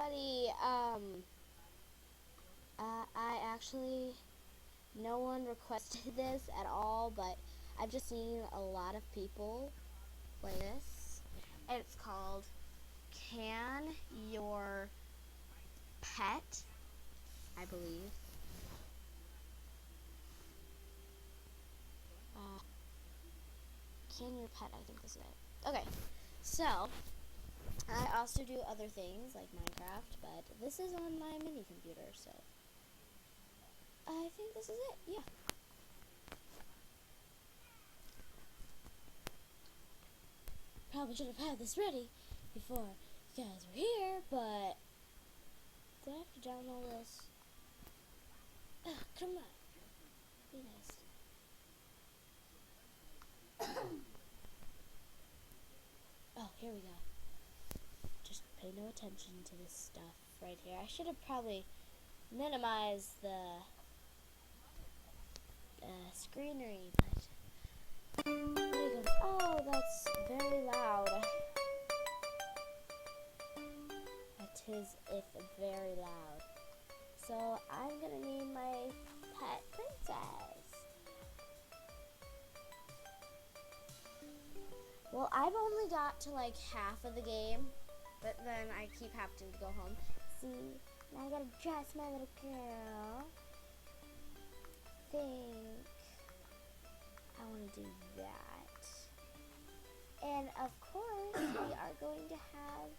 everybody. I actually, no one requested this at all, but I've just seen a lot of people play this, and it's called Can Your Pet, I believe. Can Your Pet, I think is it. Okay, so I also do other things like Minecraft, but this is on my mini computer, so I think this is it, yeah. Probably should have had this ready before you guys were here, but do I have to download this? Come on. Be nice. Oh, here we go. Just pay no attention to this stuff right here. I should have probably minimized the screenery, but there you go. Oh, that's very loud. That is if very loud. So I'm gonna name my pet Princess. Well, I've only got to like half of the game, but then I keep having to go home. See, now I gotta dress my little girl. Think I wanna do that. And of course, we are going to have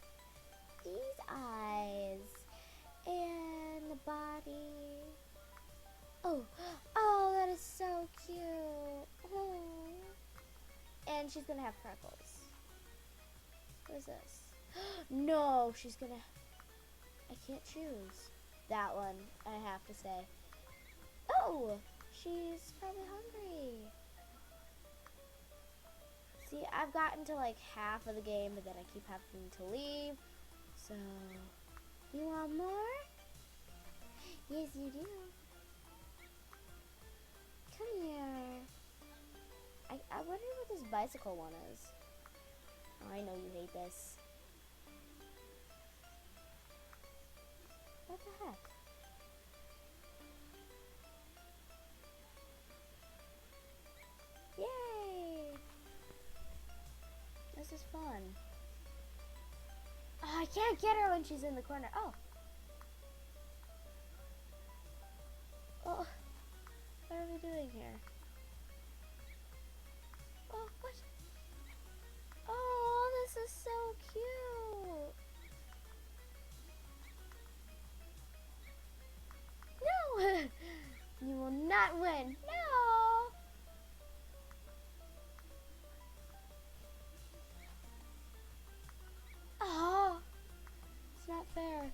these eyes and the body. Oh, that is so cute. Oh. And she's gonna have freckles. What is this? No, she's gonna. I can't choose that one. I have to say. Oh, she's probably hungry. See, I've gotten to like half of the game, but then I keep having to leave. So, you want more? Yes, you do. Come here. I wonder what this bicycle one is. Oh, I know you hate this. What the heck? Yay! This is fun. Oh, I can't get her when she's in the corner. Oh. Oh. What are we doing here? Oh, what? Oh, this is so cute. No! You will not win. No! Oh! It's not fair.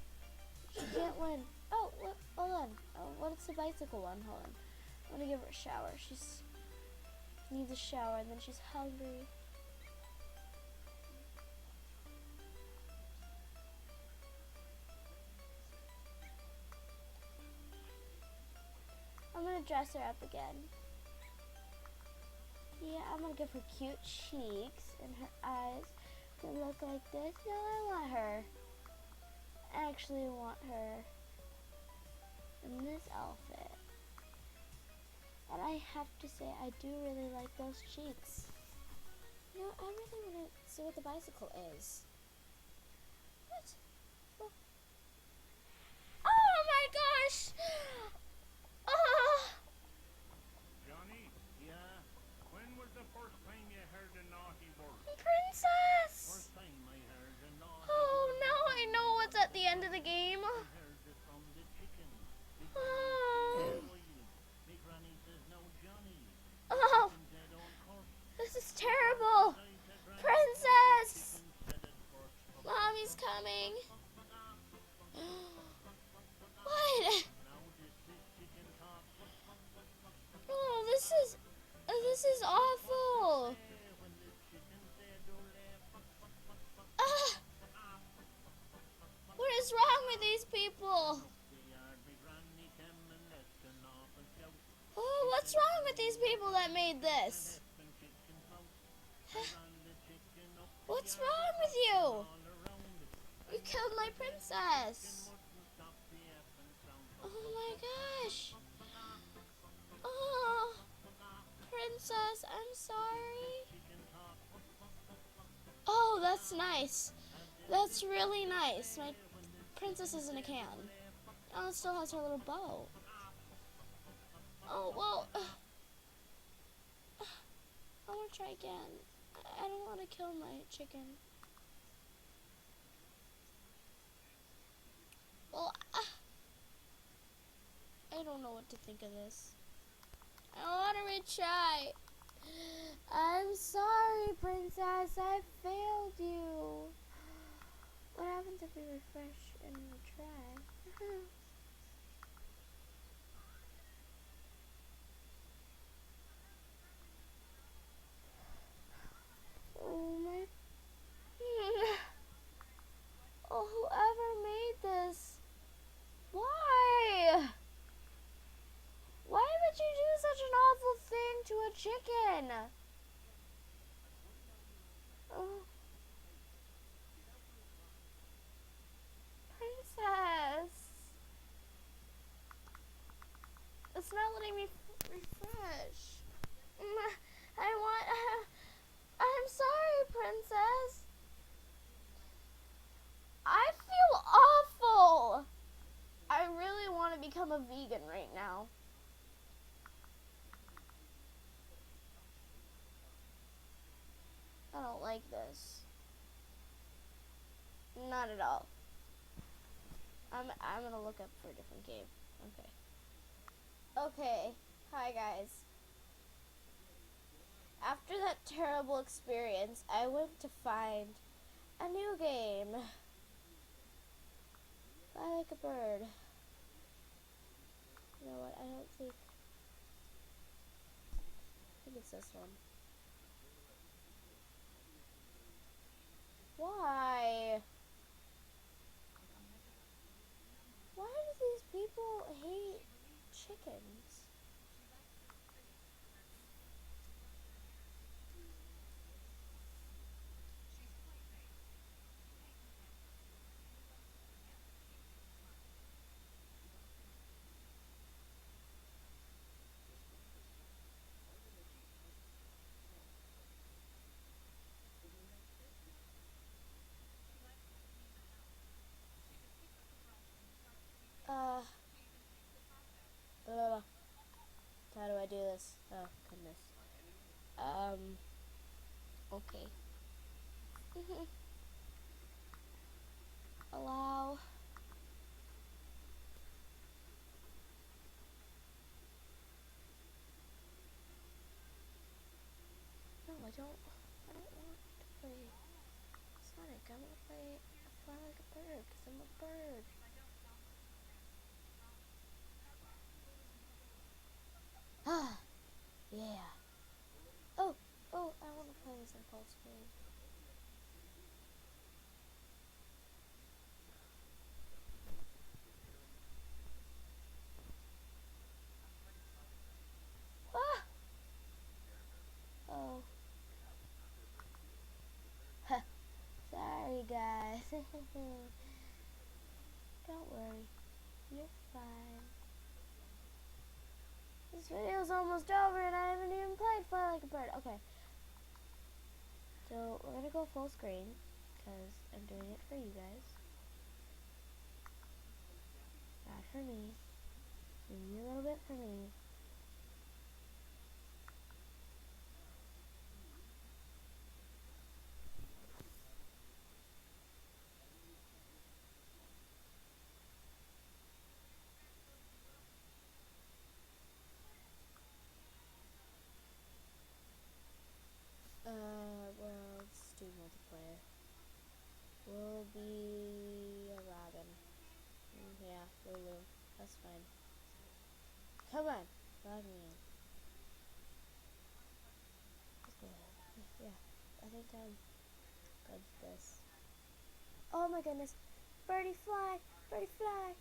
She can't win. Oh, hold on. Oh, what's the bicycle one? Hold on. I'm gonna give her a shower. She's needs a shower and then she's hungry. I'm gonna dress her up again. Yeah, I'm gonna give her cute cheeks and her eyes to look like this. No, I want her. I actually want her in this outfit. And I have to say, I do really like those cheeks. You know, I really want to see what the bicycle is. What? Oh my gosh! Oh! Johnny, yeah? When was the first time you heard a naughty word? Princess! First time I heard a naughty Oh, word. now I know what's at the end of the game. I heard it from the chicken. The Oh. Me granny says no, Johnny. Oh, Chicken said don't curse. this is terrible. I said, Granny, Princess! chicken said it first. Mommy's coming. What? Now this chicken talk. Oh, this is awful. When the chicken said ole. Ah, what is wrong with these people? The yard me granny came and left an awful shout. Oh, what's wrong with these people that made this? When chicken out. Ran the chicken up the What's yard. wrong with you? All around it. You killed my princess. princess. Oh my gosh. Oh, princess, I'm sorry. Oh, that's nice. That's really nice. My princess is in a can. Oh, it still has her little bow. Oh, well, I want to try again. I don't want to kill my chicken. Well, I don't know what to think of this. I want to retry. I'm sorry, princess. I failed you. What happens if we refresh and retry? Oh my. Oh, whoever made this. Why? Why would you do such an awful thing to a chicken? Oh, princess. It's not letting me refresh. I want. I'm sorry, princess. I feel awful. I really want to become a vegan right now. I don't like this. Not at all. I'm gonna look up for a different game. Okay. Okay. Hi guys. After that terrible experience, I went to find a new game. Fly like a bird. You know what? I think it's this one. Why? Why do these people hate chickens? Blah. How do I do this? Oh, goodness. Okay. Allow. No, I don't want to play Sonic. I want to play Fly Like a Bird, because I'm a bird. Ah, yeah. Oh, I want to play this in full screen. Ah! Oh. Sorry, guys. Don't worry. You're fine. This video's almost over and I haven't even played Fly Like a Bird. Okay. So, we're going to go full screen because I'm doing it for you guys. Not for me. Maybe a little bit for me. Well, let's do multiplayer. We'll be a Robin. Yeah, Lulu. That's fine. Come on, log me in. Let's go ahead. Yeah, I think I'm good for this. Oh my goodness. Birdie fly! Birdie fly!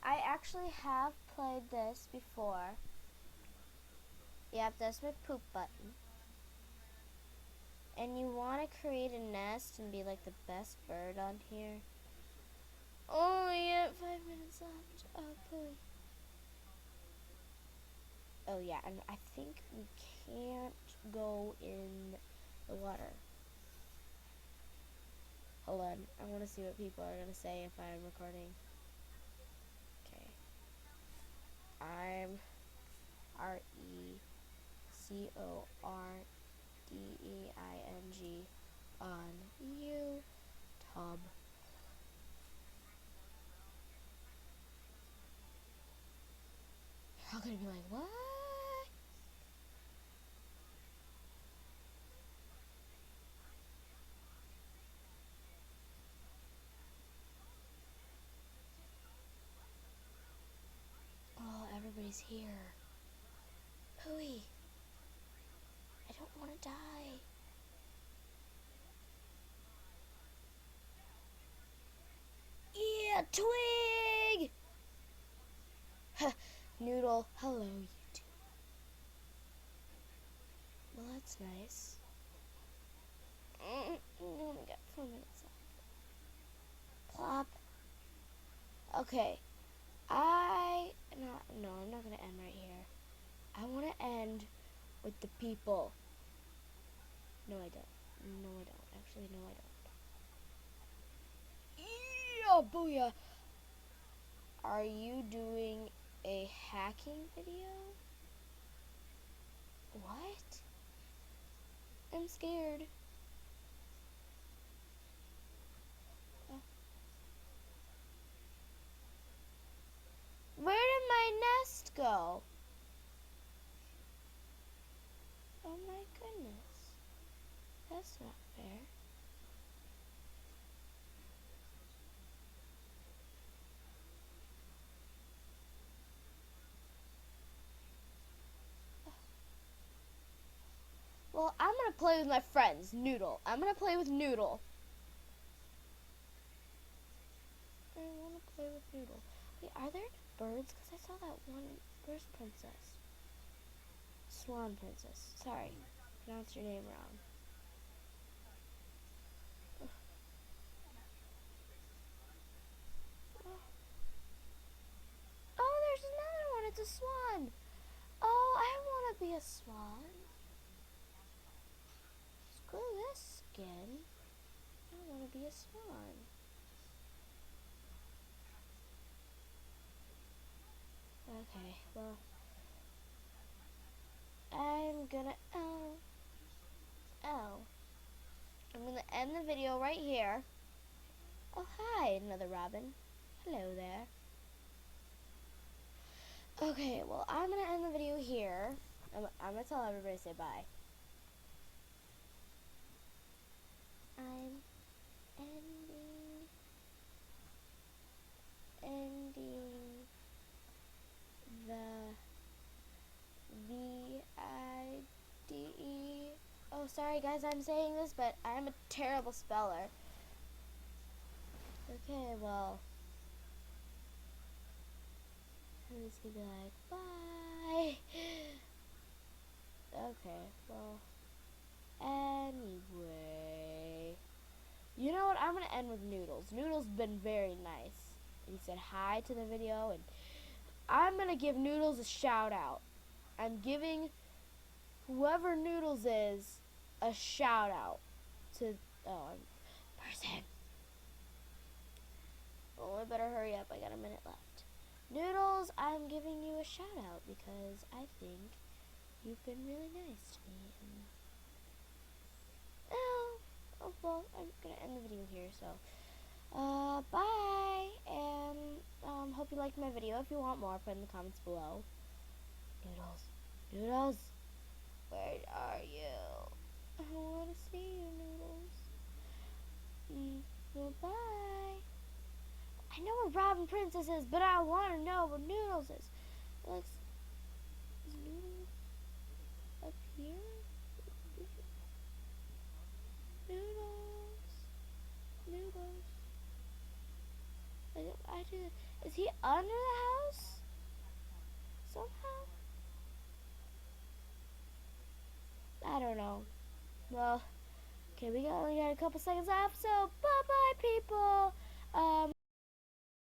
I actually have played this before. Yep, that's my poop button. And you want to create a nest and be like the best bird on here. Only at 5 minutes left. Oh, boy. Oh, yeah, and I think we can't go in the water. Hold on. I want to see what people are going to say if I'm recording. Okay. I'm RECORDEING on YouTube. You're all gonna be like, what? Oh, everybody's here. Pooey, I don't want to die. Yeah, twig! Noodle, hello, YouTube. Well, that's nice. We only got 4 minutes left. Plop. Okay. No, I'm not going to end right here. I want to end with the people. No, I don't. No, I don't. Actually, no, I don't. Yeah, booyah. Are you doing a hacking video? What? I'm scared. Where did my nest go? Oh my goodness. That's not fair. Well, I'm gonna play with my friends, Noodle. I'm gonna play with Noodle. I wanna play with Noodle. Wait, are there birds? Because I saw that one first princess. Swan princess. Sorry, pronounced your name wrong. Oh, there's another one. It's a swan. Oh, I want to be a swan. Screw this skin. I want to be a swan. Okay, well, I'm gonna, I'm gonna end the video right here. Oh, hi, another Robin. Hello there. Okay, well, I'm gonna end the video here. I'm gonna tell everybody to say bye. I'm ending the VIDE. Oh, sorry guys, I'm saying this, but I'm a terrible speller. Okay, well, I'm just gonna be like, bye. Okay, well, anyway. You know what? I'm gonna end with Noodles. Noodles been very nice. He said hi to the video, and I'm gonna give Noodles a shout out. I'm giving whoever Noodles is a shout out to person. Oh, I better hurry up. I got a minute left. Noodles, I'm giving you a shout out because I think you've been really nice to me. And oh well, I'm gonna end the video here. So, bye, and hope you liked my video. If you want more, put in the comments below. Noodles, where are you? I want to see you, Noodles. Well, bye. I know where Robin Princess is, but I want to know where Noodles is. Is Noodles up here? Noodles. Is he under the house? Somehow? I don't know. Well, okay, we only got a couple seconds left, so bye-bye, people.